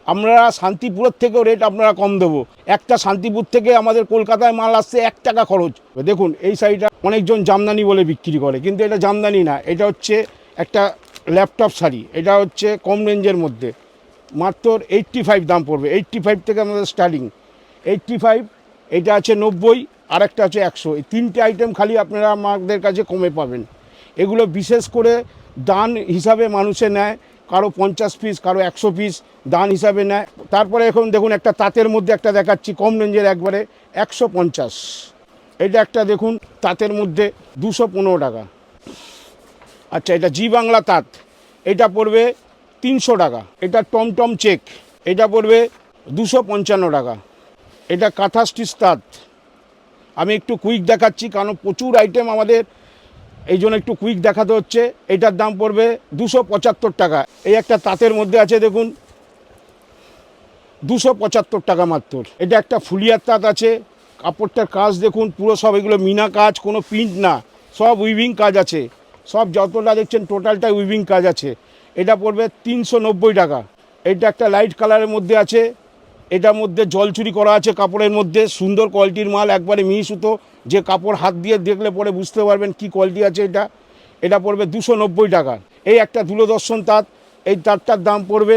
আমরা শান্তিপুরের থেকেও রেট আপনারা কম দেবো। একটা শান্তিপুর থেকে আমাদের কলকাতায় মাল আসছে 1 টাকা খরচ। দেখুন এই শাড়িটা অনেকজন জামদানি বলে বিক্রি করে, কিন্তু এটা জামদানি না, এটা হচ্ছে একটা ল্যাপটপ শাড়ি। এটা হচ্ছে কম রেঞ্জের মধ্যে, মাত্র 85 দাম পড়বে। 85 থেকে আমাদের স্টার্টিং, 85। এটা আছে 90, আর একটা আছে 100। এই 3টে আইটেম খালি আপনারা আমাদের কাছে কমে পাবেন। এগুলো বিশেষ করে দান হিসাবে মানুষে নেয়, কারো 50 পিস, কারো 100 পিস দান হিসাবে নেয়। তারপরে এখন দেখুন একটা তাঁতের মধ্যে একটা দেখাচ্ছি কম রেঞ্জের, একবারে 150। এটা একটা দেখুন তাঁতের মধ্যে 215 টাকা। আচ্ছা, এটা জি বাংলা তাঁত, এটা পড়বে 300 টাকা। এটা টমটম চেক, এটা পড়বে 255 টাকা। এটা কাঁথা স্টিচ তাঁত। আমি একটু কুইক দেখাচ্ছি কারণ প্রচুর আইটেম আমাদের, এই জন্য একটু কুইক দেখাতে হচ্ছে। এটার দাম পড়বে 275 টাকা। এই একটা তাঁতের মধ্যে আছে দেখুন 275 টাকা মাত্র। এটা একটা ফুলিয়ার তাঁত আছে, কাপড়টার কাজ দেখুন পুরো সব এগুলো মিনা কাজ, কোনো প্রিন্ট না, সব উইভিং কাজ আছে। সব যতটা দেখছেন টোটালটাই উইভিং কাজ আছে। এটা পড়বে 390 টাকা। এটা একটা লাইট কালারের মধ্যে আছে, এটার মধ্যে জলচুরি করা আছে কাপড়ের মধ্যে, সুন্দর কোয়ালিটির মাল, একবারে মিহি সুতো। যে কাপড় হাত দিয়ে দেখলে পরে বুঝতে পারবেন কি কোয়ালিটি আছে এটা। এটা পড়বে 290 টাকা। এই একটা দূরদর্শন তাঁত, এই তাঁতটার দাম পড়বে